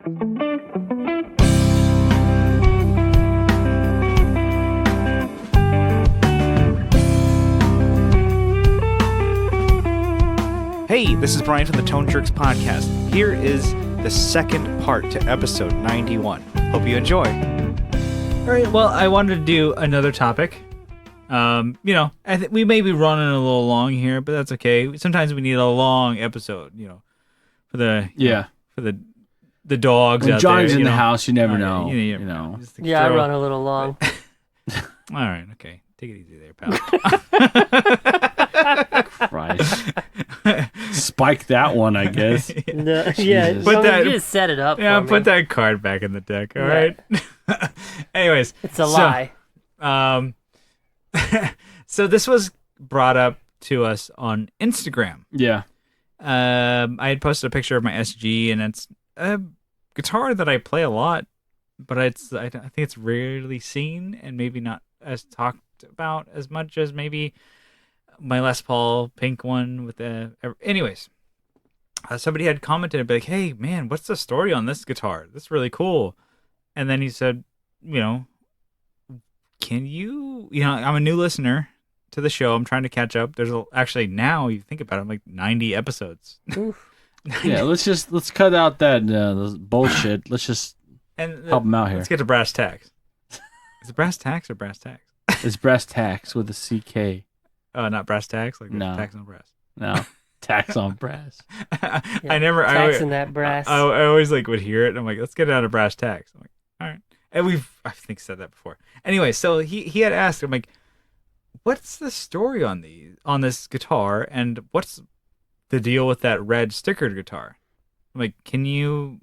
Hey, this is Brian from the Tone Jerks podcast. Here is the second part to episode 91. Hope you enjoy. All right, well, I wanted to do another topic. I think we may be running a little long here, but that's okay. Sometimes we need a long episode, for the the dogs when out Johnny's there. in the house, you never know. Yeah, I run a little long. All right, okay. Take it easy there, pal. Christ. Spike that one, I guess. No, yeah, Jesus. Put that- you just set it up. Yeah, for put me. that card back in the deck, all right? Anyways. It's a lie. So this was brought up to us on Instagram. Yeah. I had posted a picture of my SG, and it's a guitar that I play a lot, but I think it's rarely seen and maybe not as talked about as much as maybe my Les Paul pink one with the. Anyways, somebody had commented like, "Hey man, what's the story on this guitar? That's really cool." And then he said, can you? I'm a new listener to the show. I'm trying to catch up. There's actually now you think about it, I'm like 90 episodes. Yeah, let's cut out that those bullshit. Let's just help them out here. Let's get to brass tacks. Is it brass tacks or brass tacks? It's brass tacks with a CK. Oh, not brass tacks, like No. tax on brass. No, tax on brass. I never. Taxing that brass. I always would hear it. And I'm like, let's get it out of brass tacks. I'm like, all right. And I think said that before. Anyway, so he had asked. I'm like, what's the story on this guitar, and what's the deal with that red stickered guitar? I'm like, can you?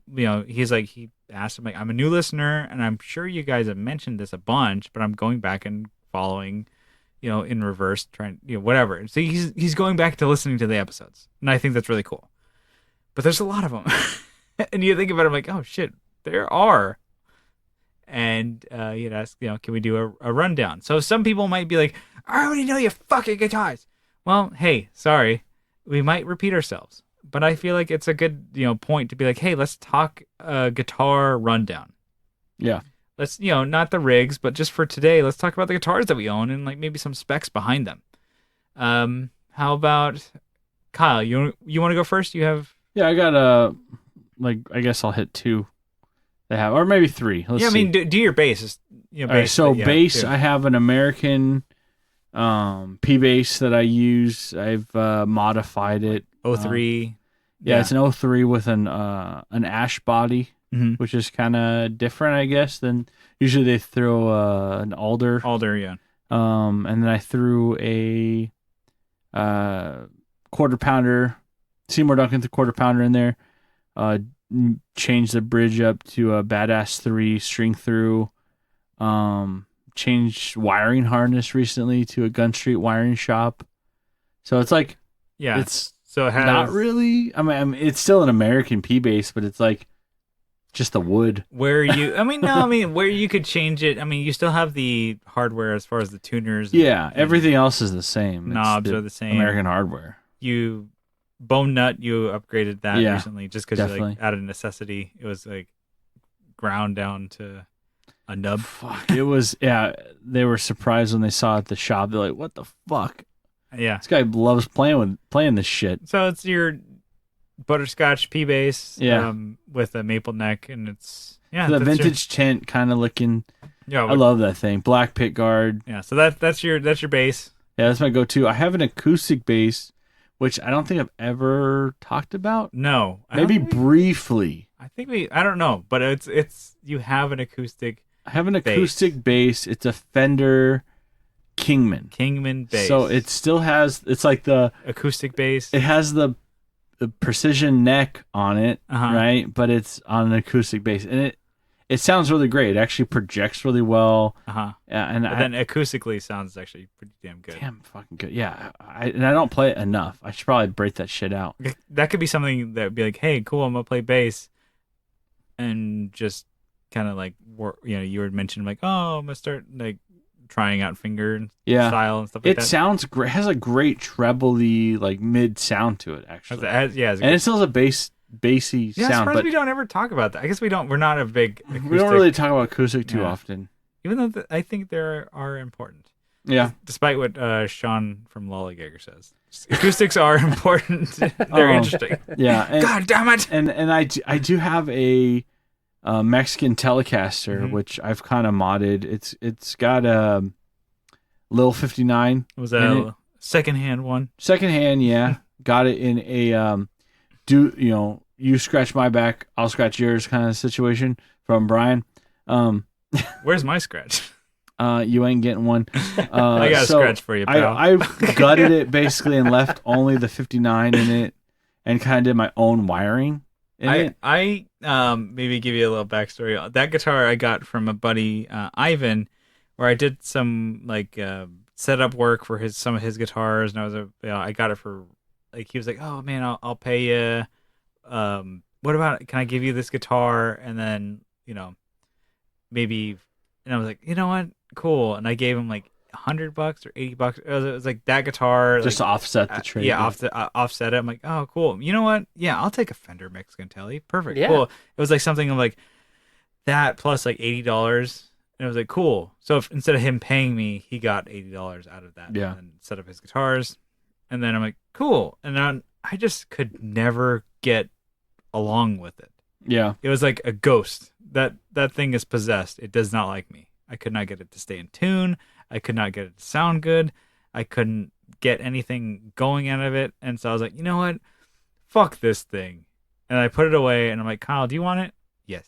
He's like, he asked. I'm like, I'm a new listener, and I'm sure you guys have mentioned this a bunch, but I'm going back and following. In reverse, trying, whatever. So he's going back to listening to the episodes, and I think that's really cool. But there's a lot of them, and you think about it, I'm like, oh shit, there are. And you'd ask, can we do a rundown? So some people might be like, I already know you fucking guitars. Well, hey, sorry, we might repeat ourselves, but I feel like it's a good point to be like, hey, let's talk guitar rundown. Yeah. Let's, not the rigs, but just for today, let's talk about the guitars that we own and like maybe some specs behind them. How about Kyle? You want to go first? You have? Yeah, I got I guess I'll hit two. They have, or maybe three. Let's see. I mean, do your bass. All right, so bass, I have an American P bass that I use. I've modified it. 03. Yeah, it's an 03 with an ash body. Mm-hmm. Which is kind of different, I guess, than usually they throw an alder. Alder, yeah. And then I threw a quarter pounder, Seymour Duncan's quarter pounder in there. Changed the bridge up to a Badass 3 string through. Changed wiring harness recently to a Gun Street wiring shop. So it's like, yeah, it's so it has not really. I mean, it's still an American P bass, but it's like. Just the wood. Where you, where you could change it. I mean, you still have the hardware as far as the tuners. Yeah, everything else is the same. Knobs are the same. American hardware. You, Bone Nut, you upgraded that recently just because out of necessity. It was like ground down to a nub. Fuck, it was, they were surprised when they saw it at the shop. They're like, what the fuck? Yeah. This guy loves playing this shit. So it's your butterscotch P bass, yeah, with a maple neck, and it's the vintage tint kind of looking. Yeah, I love that thing. Black pick guard. Yeah, so that's your bass. Yeah, that's my go-to. I have an acoustic bass, which I don't think I've ever talked about. No, maybe briefly. I don't know, but it's you have an acoustic. I have an acoustic bass. It's a Fender Kingman bass. So it still has. It's like the acoustic bass. It has the precision neck on it, right? But it's on an acoustic bass, and it sounds really great. It actually projects really well. And then acoustically sounds actually pretty damn good. Damn fucking good. Yeah. I don't play it enough. I should probably break that shit out. That could be something that would be like, hey, cool, I'm gonna play bass, and just kind of like, you were mentioning like, oh, I'm gonna start like trying out finger style and stuff like that. It sounds great. It has a great trebly like mid sound to it, actually. And it still has a bass bassy Yeah, sound. surprised But we don't ever talk about that. I guess we don't. We're not a big acoustic, we don't really talk about acoustic too Yeah. often. even though I think they are important. Yeah. Despite what Sean from Lollygager says, acoustics are important. They're interesting. Yeah. And, God damn it! and I do have a Mexican Telecaster, Mhm. which I've kind of modded. It's got a Lil 59. Was in that it. a secondhand one? Secondhand, yeah. Got it in a you scratch my back, I'll scratch yours kind of situation from Brian. Where's my scratch? You ain't getting one. I got a scratch for you, pal. I gutted it basically and left only the 59 in it, and kind of did my own wiring in it. I maybe give you a little backstory. That guitar I got from a buddy, Ivan, where I did some like setup work for some of his guitars, and I got it for like, he was like, oh man, I'll pay you. What about, can I give you this guitar and then maybe, and I was like, you know what, cool, and I gave him like $100 or $80. It was like that guitar, Just like, to offset the trade. yeah, offset it. I'm like, oh, cool. You know what? Yeah, I'll take a Fender Mexican Tele. Perfect. Yeah. Cool. It was like something like that plus like $80. And it was like, cool. So instead of him paying me, he got $80 out of that. Yeah. And set up his guitars. And then I'm like, cool. And then I just could never get along with it. Yeah. It was like a ghost. That thing is possessed. It does not like me. I could not get it to stay in tune. I could not get it to sound good. I couldn't get anything going out of it. And so I was like, you know what? Fuck this thing. And I put it away, and I'm like, Kyle, do you want it? Yes.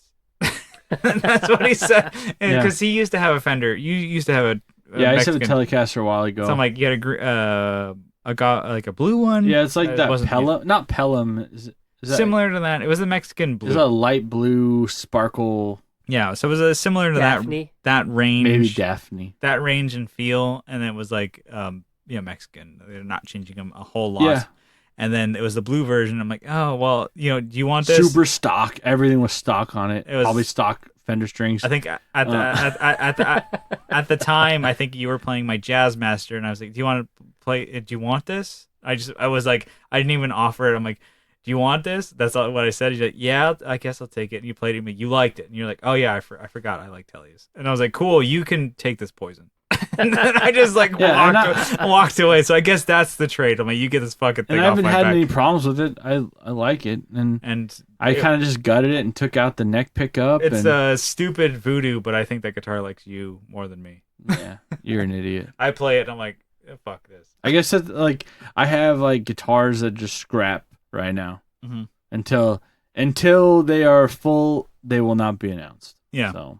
And that's what he said. Because he used to have a Fender. You used to have a Yeah, I Mexican. said a Telecaster a while ago. So I'm like, you had like a blue one? yeah, it's like It that wasn't- Pelham. Not Pelham. Is that, Similar to that. It was a Mexican blue. It's a light blue sparkle. Yeah, so it was similar to Daphne. that range. Maybe Daphne. That range and feel, and it was like Mexican. They're not changing them a whole lot. Yeah. And then it was the blue version. I'm like, oh well, do you want this? Super stock. Everything was stock on it. It was- Probably stock Fender strings. I think at the time, I think you were playing my Jazz Master, and I was like, do you want to play? Do you want this? I was like, I didn't even offer it. I'm like, do you want this? That's all what I said. He's like, yeah, I guess I'll take it. And you played it, but you liked it, and you're like, oh yeah, I forgot I like Tellys. And I was like, cool, you can take this poison. And then I just like walked away. So I guess that's the trade. I'm like, you get this fucking thing and I off haven't my had back. any problems with it. I like it, and I kind of just gutted it and took out the neck pickup. It's and, stupid voodoo, but I think that guitar likes you more than me. yeah, you're an idiot. I play it, and I'm like, fuck this. I guess that, like, I have like guitars that just scrap right now. Mhm. Until they are full, they will not be announced. Yeah. So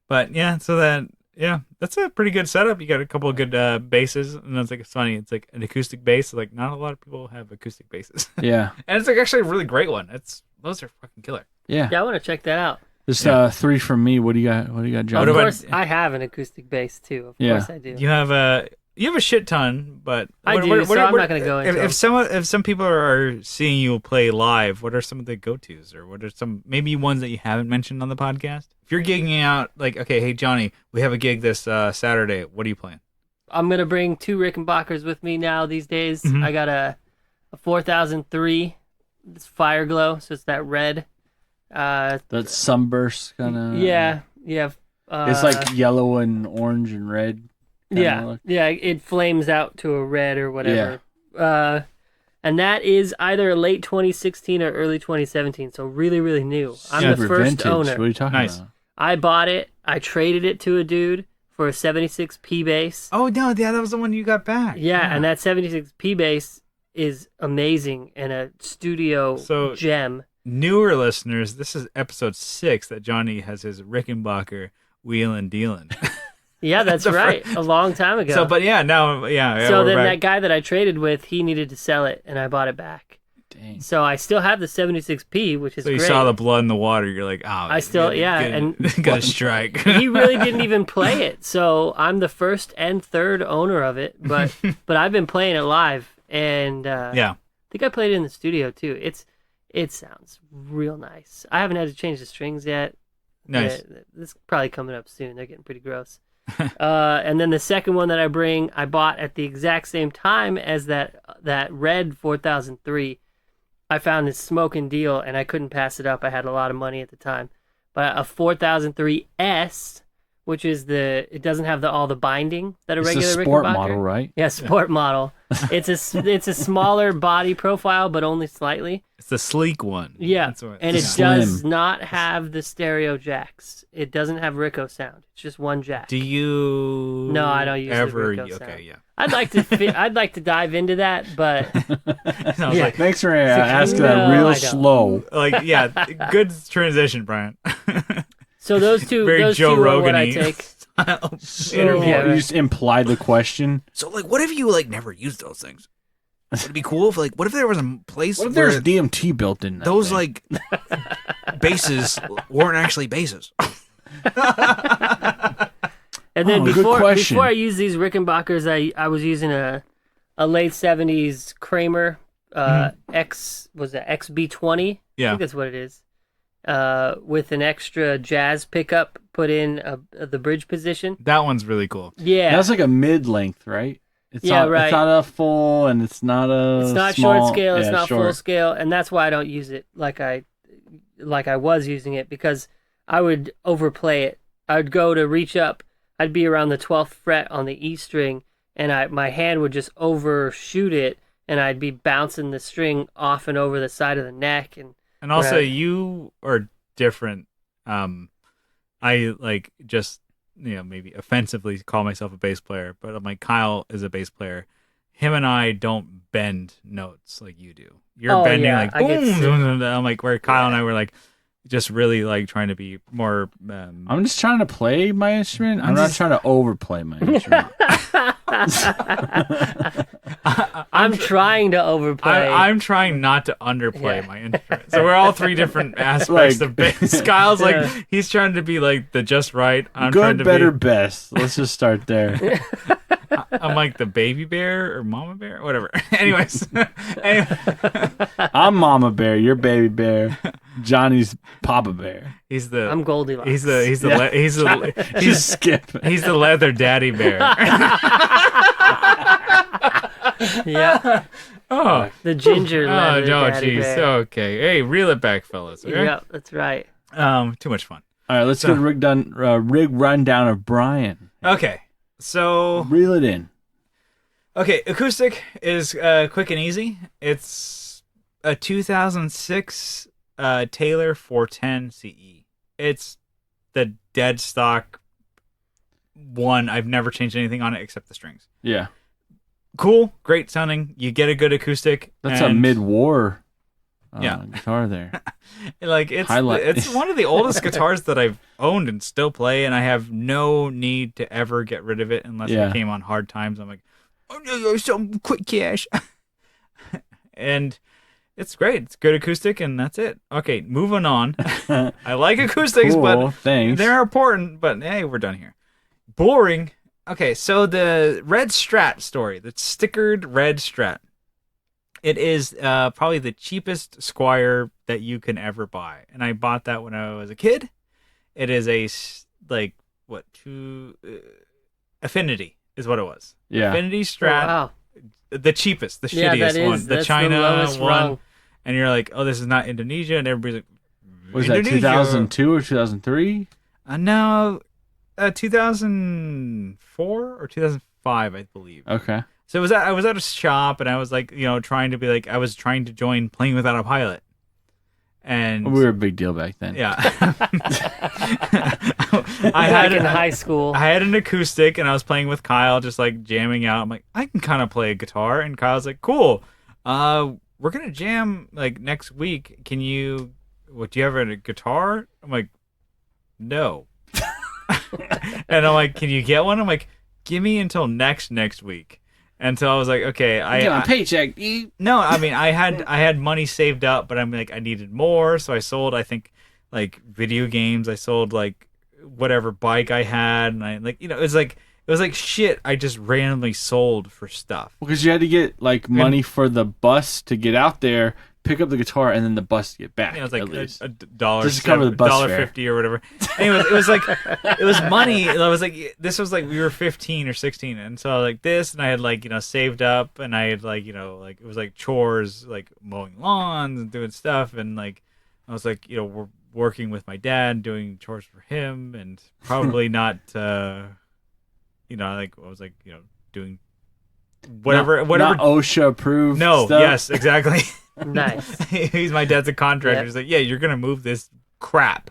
But yeah, that's a pretty good setup. You got a couple of good basses, and it's funny. It's like an acoustic bass. Like, not a lot of people have acoustic basses, yeah, and it's like actually a really great one. Those are fucking killer. yeah. Yeah, I want to check that out. Just 3 from me. What do you got? John? What Of about- course, I have an acoustic bass too. Of Yeah. course, I do. You have a shit ton, but I do, so I'm not gonna go into if some people are seeing you play live, what are some of the go-tos, or what are some maybe ones that you haven't mentioned on the podcast? If you're gigging out, like, okay, hey Johnny, we have a gig this Saturday. What are you playing? I'm gonna bring 2 Rickenbackers with me now these days. Mhm. I got a 4003. It's Fire Glow, so it's that red. That sunburst kind of. Yeah. It's like yellow and orange and red. Look. Yeah. It flames out to a red or whatever. And that is either late 2016 or early 2017. So really, really new. I'm the Super first vintage. owner. What are you talking Nice. about? I bought it. I traded it to a dude for a 76P bass. Oh no, yeah, that was the one you got back. Yeah, and that 76P bass is amazing and a studio gem. Newer listeners, this is episode 6 that Johnny has his Rickenbacker wheelin' dealin'. Yeah, that's right. A long time ago. So, but yeah, now, yeah. So we're then back. that guy that I traded with, he needed to sell it, and I bought it back. Dang. So I still have the 76P, which is So you great. saw the blood in the water. You're like, oh, I still, and got a strike. he really didn't even play it. So I'm the first and third owner of it, but I've been playing it live, and Yeah. I think I played it in the studio too. It sounds real nice. I haven't had to change the strings yet. Nice. This is probably coming up soon. They're getting pretty gross. And then the second one that I bring, I bought at the exact same time as that red 4003. I found this smoking deal, and I couldn't pass it up. I had a lot of money at the time. But a 4003S, which is it doesn't have all the binding that a It's regular a sport Rickenbacker. model, right? Yeah, sport model. It's a smaller body profile, but only slightly. It's the sleek one. Yeah, That's what, and it Slim. does not have the stereo jacks. It doesn't have Rico sound. It's just one jack. Do you? No, I don't use the ever. Rico Okay, sound. yeah. I'd like to dive into that, but I was Yeah. like, Thanks for asking No, that real I don't. slow. yeah, good transition, Brian. so those two, Very those Joe two are Rogan-y what I take. So, Yeah, right. you just imply the question. So, like, what if you, like, never used those things? Would it be cool if, like, what if there was a place What if where there's DMT built in that those, thing? like, bases weren't actually bases? And then Oh, good before question. I used these Rickenbackers, I was using a late '70s Kramer XB20. I Yeah. think that's what it is. With an extra jazz pickup put in the bridge position. That one's really cool. Yeah, That's like a mid-length, right? It's Yeah, not, right. It's not a full, and it's not a. it's not small, short scale. It's yeah, not short. full scale, and that's why I don't use it like I was using it, because I would overplay it. I would go to reach up. I'd be around the 12th fret on the E string, and my hand would just overshoot it, and I'd be bouncing the string off and over the side of the neck. And also, Right. you are different. I like just maybe offensively call myself a bass player, but I'm like, Kyle is a bass player. Him and I don't bend notes like you do. You're bending yeah, like I get boom, sick. boom, boom, boom. I'm like, where Kyle and I were like just really like trying to be more. I'm just trying to play my instrument. I'm not trying to overplay my instrument. I'm trying to overplay. I'm trying not to underplay Yeah. my instrument. So we're all three different aspects Like- of bass. Kyle's Yeah. like he's trying to be like the just right. I'm trying Good, to better, be. best. Let's just start there. I'm like the baby bear or mama bear, whatever. Anyways, anyway, I'm Mama Bear. You're Baby Bear. Johnny's Papa Bear. he's the I'm Goldilocks. he's the Yeah. he's Skip. he's the leather daddy bear. yeah, Oh, the ginger leather no, daddy jeez. bear. Okay, hey, reel it back, fellas. Okay? Yeah, that's right. Too much fun. All right, let's get a rig rundown of Brian. Okay, so Reel it in. okay, acoustic is quick and easy. It's a 2006 Taylor 410 CE. It's the dead stock one. I've never changed anything on it except the strings. Yeah. Cool, great sounding. You get a good acoustic. That's a and, mid-war Yeah. guitar there. Like it's Highlight. it's one of the oldest guitars that I've owned and still play, and I have no need to ever get rid of it unless Yeah. I came on hard times. I'm like, oh no, some quick cash, and it's great. It's good acoustic, and that's it. Okay, moving on. I like acoustics, Cool, but thanks. they're important. But hey, we're done here. Boring. Okay, so the red Strat story, the stickered red Strat. It is probably the cheapest Squire that you can ever buy, and I bought that when I was a kid. It is Affinity is what it was. Yeah. Affinity Oh, Strat, wow. the cheapest, the Yeah, that shittiest is. one, the That's China the lowest one, rung. and you're like, oh, this is not Indonesia, and everybody's like, Was that Indonesia. 2002 or 2003? No, 2004 or 2005, I believe. Okay. So I was at a shop, and I was like, trying to be like, I was trying to join Playing Without a Pilot, and We were a big deal back then. yeah, I had in high school. I had an acoustic, and I was playing with Kyle, just like jamming out. I'm like, I can kind of play a guitar, and Kyle's like, cool. We're gonna jam like next week. Do you have a guitar? I'm like, no. And I'm like, can you get one? I'm like, give me until next week. And so I was like, okay, Get on paycheck, dude. no, I mean, I had money saved up, but I'm like, I needed more, so I sold, I think, like video games. I sold like whatever bike I had, and I like, it was like shit I just randomly sold for stuff. Because you had to get like money for the bus to get out there, pick up the guitar and then the bus to get back. Yeah, it was like at least. a dollar, Just to cover the bus fare. $1.50 or whatever. Anyways, it was like it was money. I was like, this was like we were 15 or 16, and so like this, and I had like saved up, and I had like like it was like chores, like mowing lawns and doing stuff, and like I was like we're working with my dad, doing chores for him, and probably not like I was like doing whatever not OSHA approved. No, stuff. yes, exactly. Nice. He's my dad's a contractor. Yep. He's like, yeah, you're gonna move this crap.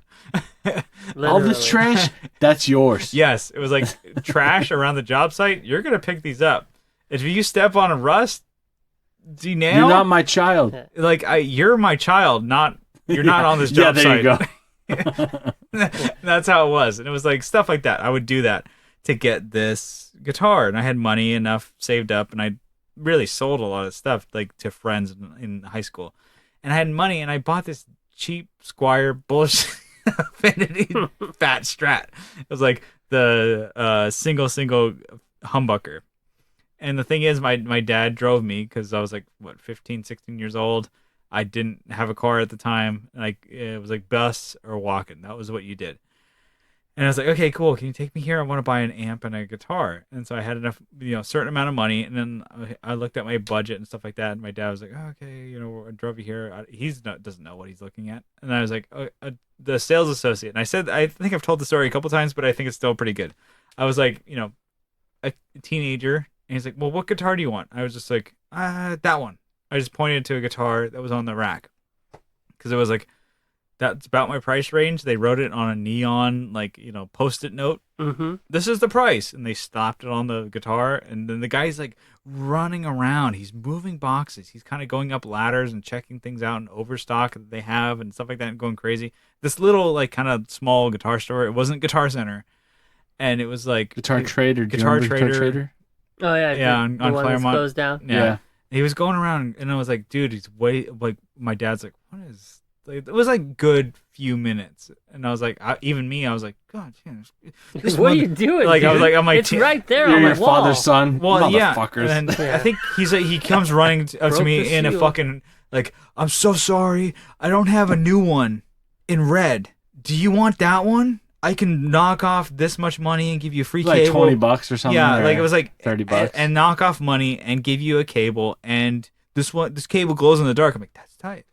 All this trash, that's yours. Yes, it was like trash around the job site. You're gonna pick these up. If you step on a rust, do you nail? You're not my child. Like you're my child. You're not on this job there site. You go. That's how it was, and it was like stuff like that. I would do that to get this guitar, and I had money enough saved up, and I really sold a lot of stuff like to friends in high school, and I had money, and I bought this cheap Squire bullshit Affinity fat Strat. It was like the single humbucker, and the thing is, my dad drove me because I was like 15, 16 years old. I didn't have a car at the time. Like it was like bus or walking. That was what you did. And I was like, okay, cool. Can you take me here? I want to buy an amp and a guitar. And so I had enough, certain amount of money. And then I looked at my budget and stuff like that. And my dad was like, oh, okay, I drove you here. Doesn't know what he's looking at. And I was like, the sales associate. And I said, I think I've told the story a couple times, but I think it's still pretty good. I was like, a teenager. And he's like, well, what guitar do you want? I was just like, that one. I just pointed to a guitar that was on the rack. Because it was like, that's about my price range. They wrote it on a neon, Post-it note. Mm-hmm. This is the price. And they stopped it on the guitar. And then the guy's like running around. He's moving boxes. He's kind of going up ladders and checking things out in overstock that they have and stuff like that and going crazy. This little, kind of small guitar store. It wasn't Guitar Center. And it was like... Guitar Trader. Guitar Trader. Oh, yeah. Yeah, on on one Claremont. goes down. Yeah. He was going around, and I was like, dude, he's way... Like, my dad's like, what is... It was like good few minutes, and I was like, I was like, God, what are you doing? Like, dude? I was like, I'm like, it's right there You're on your my wall. father's son. Well, yeah, motherfuckers. and I think he comes running up to me in a fucking I'm so sorry, I don't have a new one in red. Do you want that one? I can knock off this much money and give you a free cable. Like $20 or something. Yeah, like it was like $30 and knock off money and give you a cable and. This cable glows in the dark. I'm like, that's tight.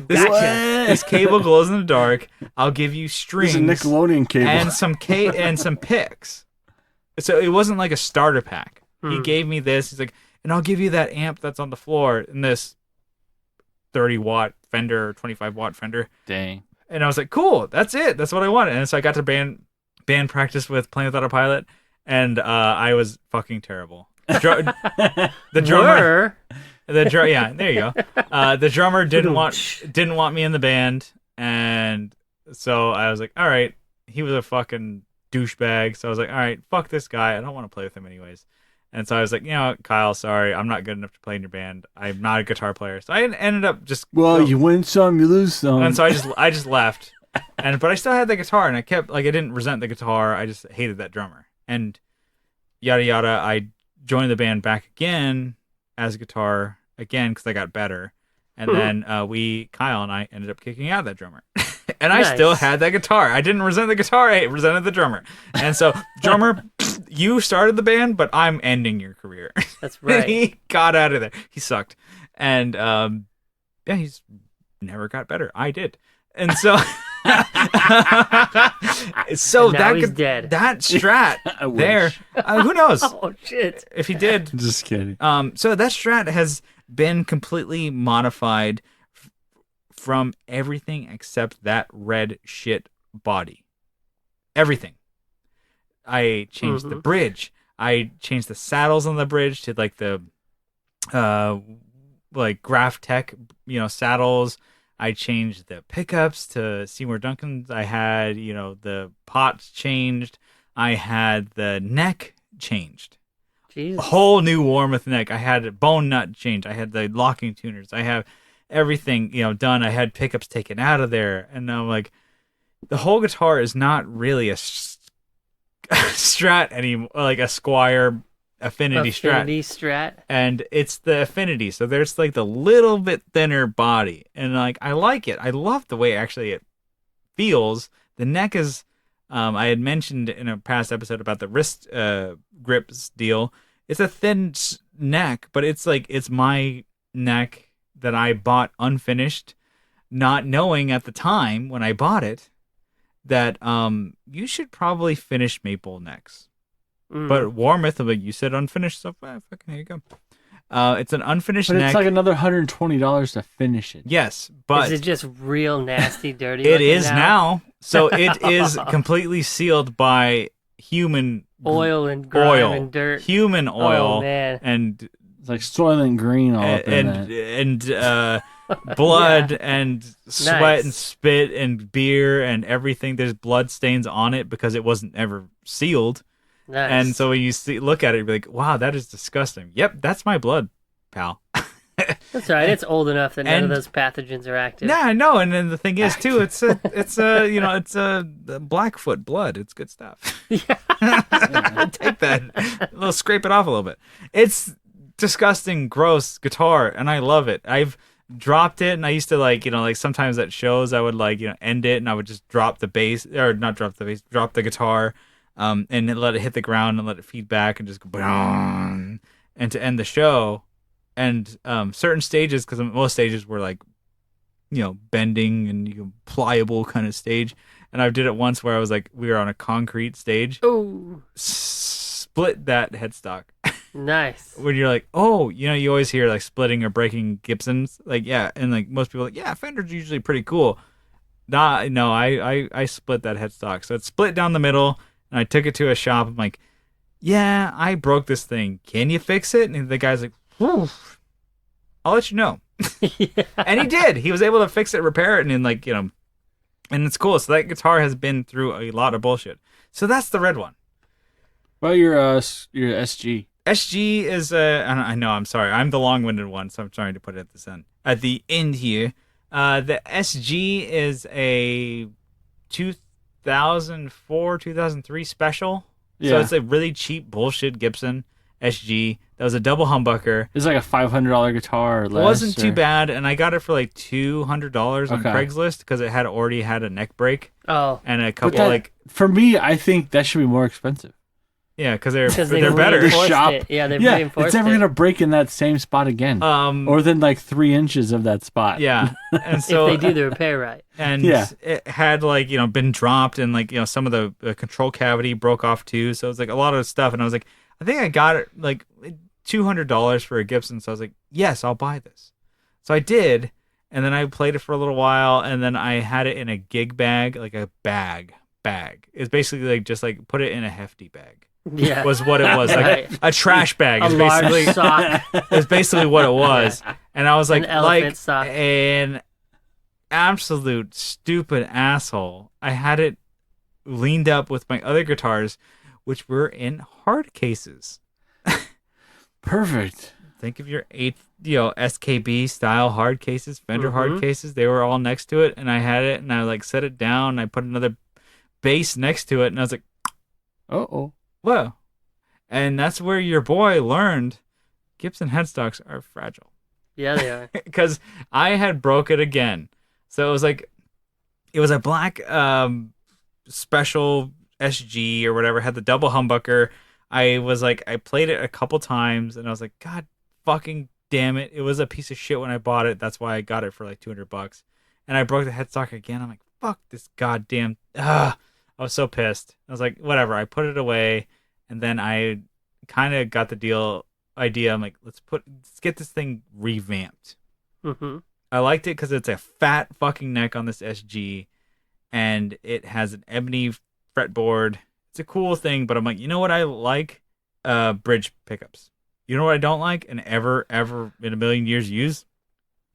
This cable glows in the dark. I'll give you strings. This is a Nickelodeon cable. And some picks. So it wasn't like a starter pack. He gave me this. He's like, and I'll give you that amp that's on the floor in this 30-watt Fender or 25-watt Fender. Dang. And I was like, cool. That's it. That's what I wanted. And so I got to band practice with Playing Without a Pilot, and I was fucking terrible. The drummer, yeah, there you go. The drummer didn't want me in the band, and so I was like, all right. He was a fucking douchebag, so I was like, all right, fuck this guy. I don't want to play with him anyways. And so I was like, Kyle, sorry, I'm not good enough to play in your band. I'm not a guitar player. So I ended up just you win some, you lose some. And so I just left. But I still had the guitar, and I kept I didn't resent the guitar. I just hated that drummer. And yada yada. I joined the band back again as guitar again because I got better, and then Kyle and I ended up kicking out that drummer, and I still had that guitar. I didn't resent the guitar; I resented the drummer, and so drummer, you started the band, but I'm ending your career. That's right. He got out of there. He sucked, and he's never got better. I did, and so. So and now he's dead. That Strat there, who knows? Oh shit! If he did, just kidding. So that Strat has been completely modified from everything except that red shit body. Everything. I changed the bridge. I changed the saddles on the bridge to like the Graph Tech, saddles. I changed the pickups to Seymour Duncan's. I had, the pots changed. I had the neck changed. Jesus. A whole new Warmoth neck. I had a bone nut changed. I had the locking tuners. I have everything, done. I had pickups taken out of there. And I'm like, the whole guitar is not really a Strat anymore, like a Squire Affinity Strat. And it's the Affinity. So there's like the little bit thinner body. And like, I like it. I love the way actually it feels. The neck is, I had mentioned in a past episode about the wrist grips deal. It's a thin neck, but it's like, it's my neck that I bought unfinished, not knowing at the time when I bought it that you should probably finish maple necks. But Warmouth, like you said, unfinished stuff. Fucking here you go. It's an unfinished neck. But it's like another $120 to finish it. Yes, but is it just real nasty, dirty? it is now. So it is completely sealed by human oil and grime and dirt. Human oil. Oh man! And it's like Soylent Green all up in that. And blood and sweat and spit and beer and everything. There's blood stains on it because it wasn't ever sealed. Nice. And so when you look at it, you're like, wow, that is disgusting. Yep, that's my blood, pal. That's right. It's old enough that none of those pathogens are active. Yeah, I know. And then the thing is, too, it's Blackfoot blood. It's good stuff. Yeah. Take that. Scrape it off a little bit. It's disgusting, gross guitar, and I love it. I've dropped it, and I used to like sometimes at shows I would end it, and I would just drop the bass, or not drop the bass, drop the guitar, and let it hit the ground and let it feed back and just go, and to end the show. And certain stages, because most stages were like, bending and pliable kind of stage. And I did it once where I was like, we were on a concrete stage. Ooh. Split that headstock. Nice. When you're like, oh, you always hear like splitting or breaking Gibsons. Like, yeah. And like most people are like, yeah, Fender's usually pretty cool. No, I split that headstock. So it split down the middle, and I took it to a shop. I'm like, yeah, I broke this thing. Can you fix it? And the guy's like, I'll let you know. Yeah. And he did. He was able to fix it, repair it, and then and it's cool. So that guitar has been through a lot of bullshit. So that's the red one. Well, your SG. SG is I know, I'm sorry. I'm the long-winded one, so I'm trying to put it at the end here. The SG is a 2004, 2003 special. Yeah. So it's a really cheap bullshit Gibson SG. That was a double humbucker. It's like a $500 guitar or less. It wasn't too bad, and I got it for like $200 on Craigslist because it had already had a neck break. Oh. And a couple For me, I think that should be more expensive. Yeah, because they're better. Shop. Yeah, they've reinforced it. It's never going to break in that same spot again. Or than like 3 inches of that spot. Yeah. And so if they do the repair right. And it had been dropped, and some of the control cavity broke off too. So it was like a lot of stuff, and I was like, I think I got it like $200 for a Gibson. So I was like, yes, I'll buy this. So I did, and then I played it for a little while, and then I had it in a gig bag, like a bag. It's basically just put it in a hefty bag. Yeah, was what it was, like right. a trash bag. Is basically sock. Is basically what it was, and I was like, sock. An absolute stupid asshole. I had it leaned up with my other guitars, which were in hard cases. Perfect. Think of your SKB style hard cases, Fender hard cases. They were all next to it, and I had it, and I set it down. And I put another bass next to it, and I was like, uh-oh. Whoa. And that's where your boy learned Gibson headstocks are fragile. Yeah, they are. Because I had broke it again. So it was a black special SG or whatever, had the double humbucker. I played it a couple times, and I was like, God fucking damn it. It was a piece of shit when I bought it. That's why I got it for like $200. And I broke the headstock again. I'm like, fuck this goddamn. I was so pissed. I was like, whatever. I put it away, and then I kind of got the idea. I'm like, let's get this thing revamped. Mm-hmm. I liked it because it's a fat fucking neck on this SG, and it has an ebony fretboard. It's a cool thing, but I'm like, you know what I like? Bridge pickups. You know what I don't like and ever in a million years use?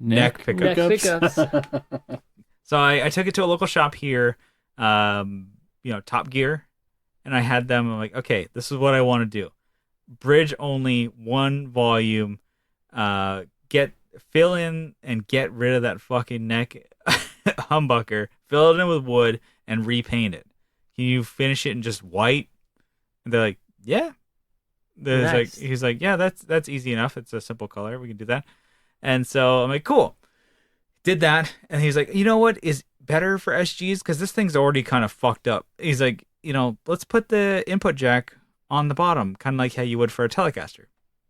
Neck pickups. So I took it to a local shop here, Top Gear, and I had them. I'm like, okay, this is what I want to do. Bridge only, one volume. Fill in and get rid of that fucking neck humbucker. Fill it in with wood and repaint it. Can you finish it in just white? And they're like, yeah. Nice. He's like, yeah, that's easy enough. It's a simple color. We can do that. And so I'm like, cool. Did that, and he's like, you know what is better for SGs, because this thing's already kind of fucked up. He's like, let's put the input jack on the bottom, kind of like how you would for a Telecaster.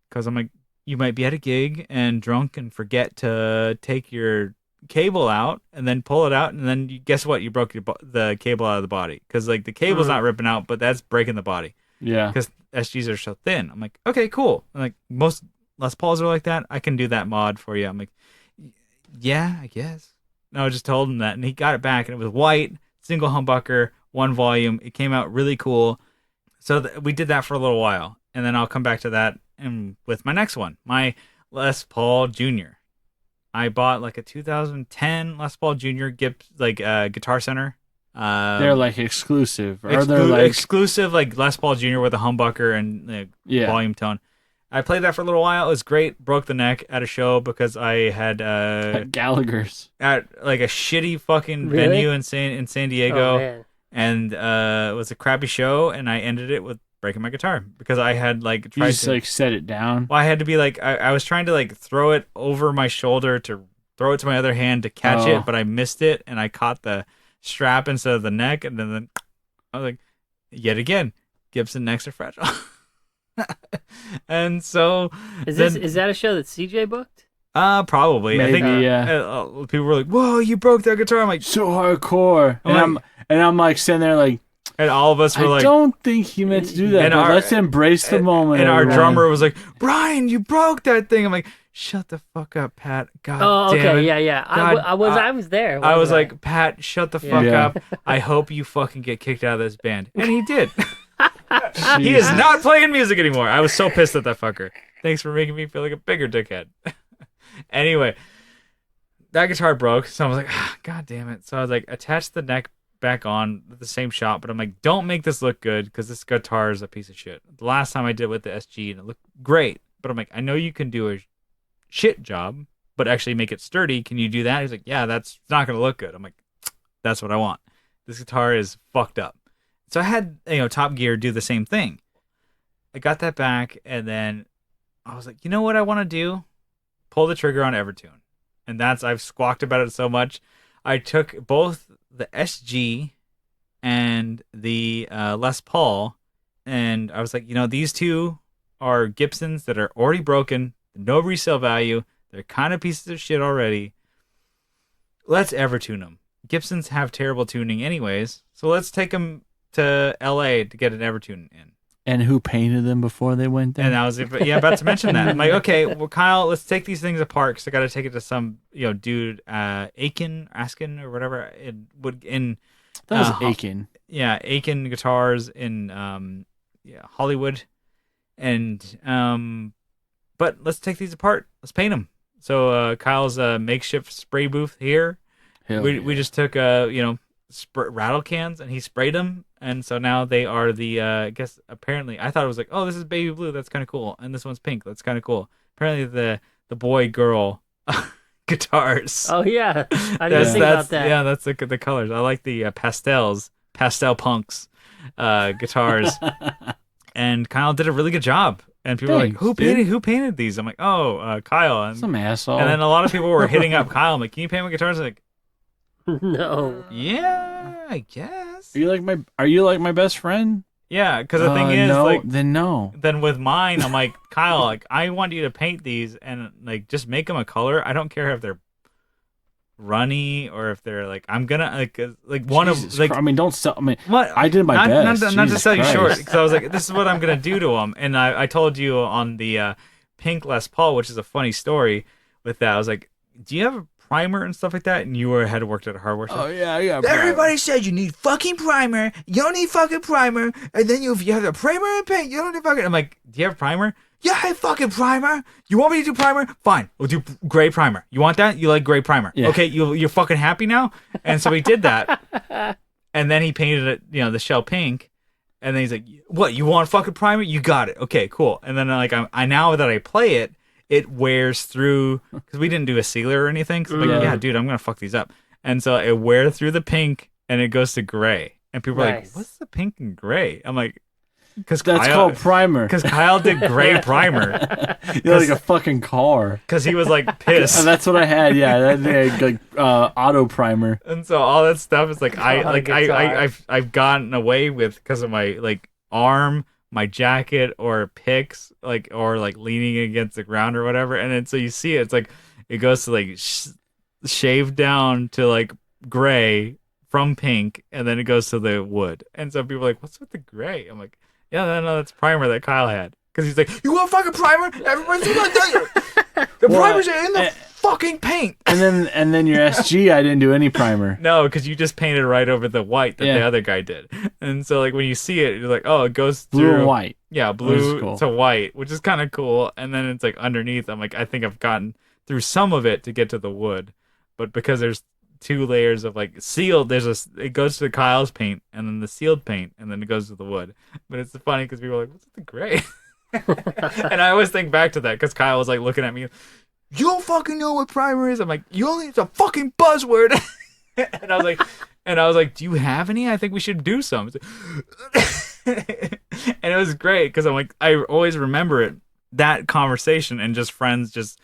Because I'm like, you might be at a gig and drunk and forget to take your cable out and then pull it out, and then guess what? You broke the cable out of the body, because like the cable's not ripping out, but that's breaking the body. Yeah. Because SGs are so thin. I'm like, okay, cool. I'm like, most Les Pauls are like that. I can do that mod for you. I'm like, yeah, I guess. No, I just told him that, and he got it back, and it was white, single humbucker, 1 volume. It came out really cool. So we did that for a little while, and then I'll come back to that and with my next one, my Les Paul Jr. I bought like a 2010 Les Paul Jr. Guitar Center. They're like exclusive, or they're like exclusive, like Les Paul Jr. with a humbucker and volume tone. I played that for a little while. It was great. Broke the neck at a show because I had at Gallagher's at like a shitty fucking venue in San Diego, and it was a crappy show. And I ended it with breaking my guitar because I had like tried to set it down. Well, I had to be like I was trying to like throw it over my shoulder to throw it to my other hand to catch it, but I missed it and I caught the strap instead of the neck, and then I was like, yet again, Gibson necks are fragile. And so is that a show that CJ booked? Probably. Maybe, I think people were like, "Whoa, you broke that guitar!" I'm like, so hardcore, and I'm like sitting there like, and all of us were like, I don't think he meant to do that. But let's embrace the moment. And our drummer was like, "Brian, you broke that thing." I'm like, "Shut the fuck up, Pat." God damn it. Yeah. I was there. I was like, "Pat, shut the fuck up. I hope you fucking get kicked out of this band," and he did. He is not playing music anymore. I was so pissed at that fucker. Thanks for making me feel like a bigger dickhead. Anyway, that guitar broke, so I was like, God damn it. So I was like, attach the neck back on with the same shot, but I'm like, don't make this look good because this guitar is a piece of shit. The last time I did with the SG, and it looked great, but I'm like, I know you can do a shit job, but actually make it sturdy. Can you do that? He's like, yeah, that's not going to look good. I'm like, that's what I want. This guitar is fucked up. So I had, Top Gear do the same thing. I got that back, and then I was like, you know what I want to do? Pull the trigger on Evertune. And I've squawked about it so much. I took both the SG and the Les Paul, and I was like, these two are Gibsons that are already broken, no resale value. They're kind of pieces of shit already. Let's Evertune them. Gibsons have terrible tuning anyways, so let's take them to LA to get an Evertune in. And who painted them before they went there? And I was about to mention that. I'm like, okay, well, Kyle, let's take these things apart because I got to take it to some dude, Askin or whatever. That was Aiken. Yeah, Aiken Guitars in Hollywood, and but let's take these apart. Let's paint them. So Kyle's makeshift spray booth here. We just took rattle cans and he sprayed them, and so now they are the I guess apparently I thought it was like, oh, this is baby blue, that's kind of cool, and this one's pink, that's kind of cool. Apparently the boy girl guitars. Oh yeah, I didn't think about that. Yeah, that's the colors. I like the pastel punks guitars. And Kyle did a really good job. And people were like, who painted these? I'm like, Kyle. And, some asshole. And then a lot of people were hitting up Kyle. I'm like, can you paint my guitars? I'm like, no. Yeah, I guess. Are you like my best friend? Yeah, because the thing is, no. Then with mine, I'm like, Kyle, like, I want you to paint these and like just make them a color. I don't care if they're runny or if they're like, I'm gonna like one Jesus of like. I mean, don't sell. I mean, what? I did my best. Not to sell you short, because I was like, this is what I'm gonna do to them. And I told you on the pink Les Paul, which is a funny story with that. I was like, do you have a primer and stuff like that? And you had worked at a hardware shop. Oh yeah. Everybody said you need fucking primer. You don't need fucking primer. And then if you have the primer and paint, you don't need fucking. I'm like, do you have primer? Yeah, I have fucking primer. You want me to do primer? Fine, we'll do gray primer. You want that? You like gray primer? Yeah. Okay, you're fucking happy now. And so he did that. And then he painted it, the shell pink. And then he's like, what? You want fucking primer? You got it. Okay, cool. And then like I now that I play it. It wears through, because we didn't do a sealer or anything. So I'm like, yeah, dude, I'm going to fuck these up. And so it wears through the pink and it goes to gray. And people are like, what's the pink and gray? I'm like, Because That's called primer. Because Kyle did gray primer. You're like a fucking car. Because he was like pissed. And that's what I had. Yeah, that like auto primer. And so all that stuff is like guitar. I've gotten away with because of my like arm, my jacket, or picks, like or like leaning against the ground or whatever. And then so you see it, it's like it goes to like shaved down to like gray from pink, and then it goes to the wood. And so people are like, "What's with the gray?" I'm like, "Yeah, no, that's primer that Kyle had." Because he's like, "You want fucking primer? Everybody's like, the primers are in the fucking paint." And then your SG, I didn't do any primer. No, because you just painted right over the white that the other guy did. And so like when you see it, you're like, "Oh, it goes through blue and white." Yeah, blue cool. to white, which is kind of cool. And then it's like underneath, I'm like, I think I've gotten through some of it to get to the wood, but because there's 2 layers of like sealed, it goes to Kyle's paint and then the sealed paint and then it goes to the wood. But it's funny because people are like, "What's with the gray?" And I always think back to that because Kyle was like looking at me, "You don't fucking know what primer is." I'm like, it's a fucking buzzword. and I was like, "Do you have any? I think we should do some." And it was great because I'm like, I always remember that conversation and just friends just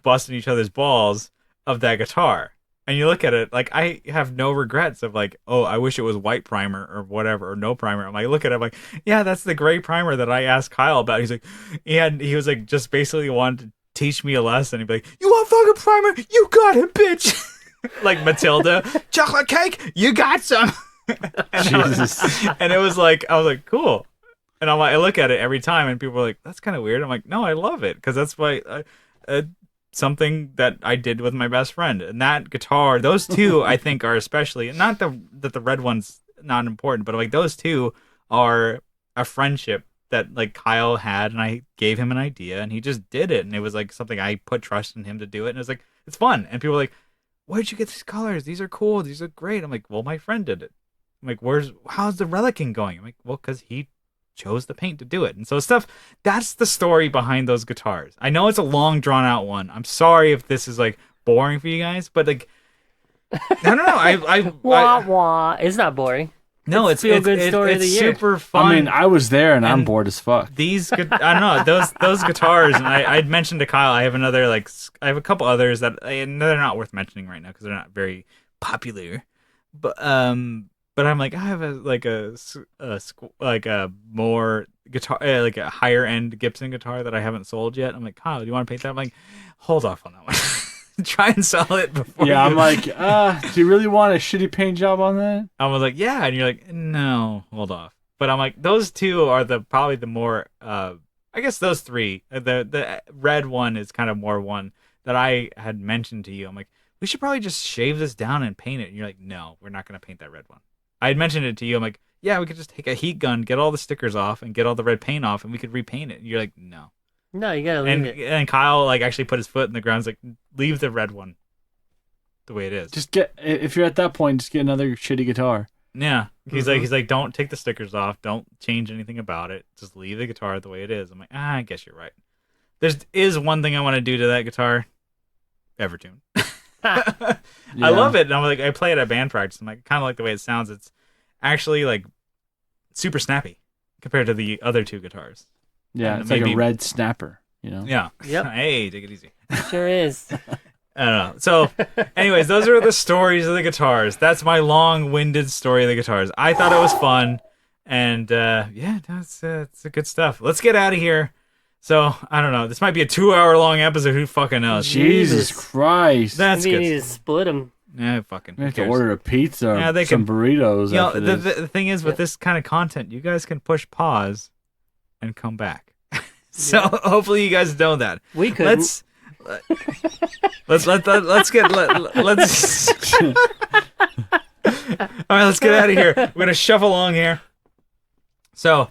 busting each other's balls of that guitar. And you look at it, like, I have no regrets of, like, oh, I wish it was white primer or whatever, or no primer. I'm like, look at it, I'm like, yeah, that's the gray primer that I asked Kyle about. He's like, and he was like, just basically wanted to teach me a lesson. He'd be like, "You want fucking primer? You got it, bitch." Like Matilda, "Chocolate cake? You got some." Jesus. And it was like, I was like, cool. And I'm like, I look at it every time and people are like, "That's kind of weird." I'm like, no, I love it. Because that's why something that I did with my best friend. And that guitar, those two, I think, are especially, not that the red one's not important, but like those two are a friendship that like Kyle had, and I gave him an idea and he just did it. And it was like something I put trust in him to do it. And it was like, it's fun. And people are like, "Where'd you get these colors? These are cool. These are great." I'm like, "Well, my friend did it." I'm like, how's the relicking going? I'm like, "Well, because he chose the paint to do it." And so that's the story behind those guitars. I know it's a long drawn out one. I'm sorry if this is like boring for you guys, but like, I don't know. Wah wah. It's not boring. No, it's feel good story of the year. Super fun. I mean, I was there and I'm bored as fuck. I don't know, those guitars, and I'd mentioned to Kyle, I have a couple others that they're not worth mentioning right now because they're not very popular. But I'm like, I have a more guitar, like a higher end Gibson guitar that I haven't sold yet. I'm like, "Kyle, do you want to paint that?" I'm like, hold off on that one. Try and sell it before. Yeah, I'm like, do you really want a shitty paint job on that? I was like, yeah, and you're like, no, hold off. But I'm like, those two are probably the more. I guess those three. The red one is kind of more one that I had mentioned to you. I'm like, we should probably just shave this down and paint it. And you're like, no, we're not going to paint that red one. I had mentioned it to you. I'm like, yeah, we could just take a heat gun, get all the stickers off, and get all the red paint off, and we could repaint it. And you're like, no. No, you gotta leave it. And Kyle like actually put his foot in the ground. He's like, leave the red one the way it is. If you're at that point, just get another shitty guitar. Yeah. He's like, don't take the stickers off. Don't change anything about it. Just leave the guitar the way it is. I'm like, I guess you're right. Is one thing I want to do to that guitar. Evertune. I love it. And I'm like, I play it at band practice. I'm like, kind of like the way it sounds. It's actually like super snappy compared to the other two guitars. Yeah, it's like a red snapper, you know? Yeah. Yep. Hey, take it easy. Sure is. I don't know. So, anyways, those are the stories of the guitars. That's my long-winded story of the guitars. I thought it was fun, and it's good stuff. Let's get out of here. So, I don't know. This might be a 2-hour-long episode. Who fucking knows? Jesus Christ. That's Maybe good. you need to split them. Yeah, fucking. We have to order a pizza or some burritos. You know, after this. the thing is, with this kind of content, you guys can push pause and come back. So hopefully you guys know that. We could. Let's get all right, let's get out of here. We're gonna shuffle along here. So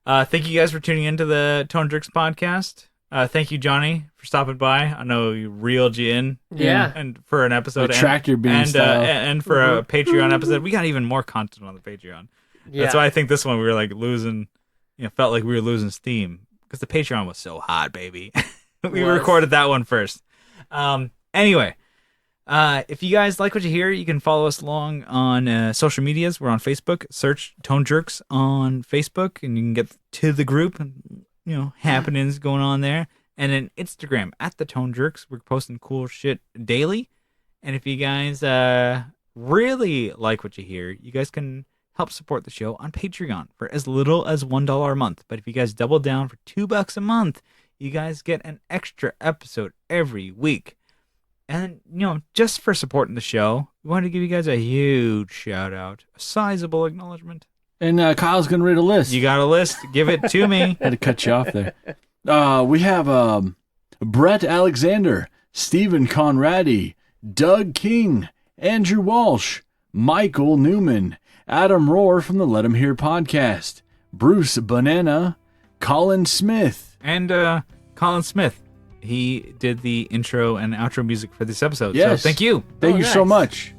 thank you guys for tuning into the Tone Jerks podcast. Thank you, Johnny, for stopping by. I know you reeled you in, and for an episode, tractor beam style, and for a Patreon episode. We got even more content on the Patreon. Yeah. That's why I think this one we were like losing. Felt like we were losing steam because the Patreon was so hot, baby. We recorded that one first. Anyway, If you guys like what you hear, you can follow us along on social medias. We're on Facebook. Search Tone Jerks on Facebook, and you can get to the group and happenings going on there. And then Instagram at the Tone Jerks. We're posting cool shit daily. And if you guys really like what you hear, you guys can help support the show on Patreon for as little as $1 a month. But if you guys double down for $2 a month, you guys get an extra episode every week. And, just for supporting the show, we want to give you guys a huge shout out, a sizable acknowledgement. And Kyle's going to read a list. You got a list? Give it to me. Had to cut you off there. We have Brett Alexander, Stephen Conradi, Doug King, Andrew Walsh, Michael Newman, Adam Rohr from the Let 'Em Hear podcast, Bruce Banana, Colin Smith. And Colin Smith, he did the intro and outro music for this episode. Yes. So thank you. Thank you so much.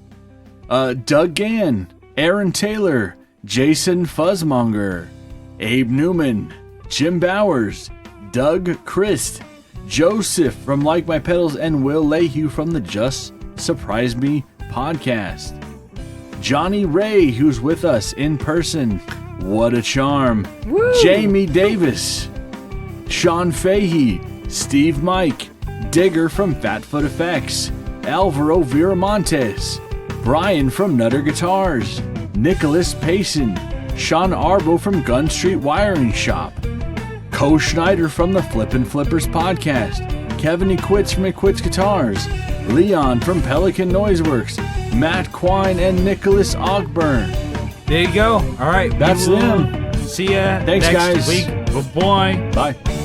Doug Gann, Aaron Taylor, Jason Fuzzmonger, Abe Newman, Jim Bowers, Doug Christ, Joseph from Like My Pedals, and Will Lehue from the Just Surprise Me podcast. Johnny Ray, who's with us in person. What a charm. Woo! Jamie Davis, Sean Fahey, Steve Mike, Digger from Fatfoot Effects, Alvaro Viramontes, Brian from Nutter Guitars, Nicholas Payson, Sean Arbo from Gun Street Wiring Shop, Co Schneider from the Flippin' Flippers podcast, Kevin Equits from Equits Guitars, Leon from Pelican Noiseworks, Matt Quine, and Nicholas Ogburn. There you go. All right. That's them. See ya Thanks, next guys. week. Bye-bye. Bye.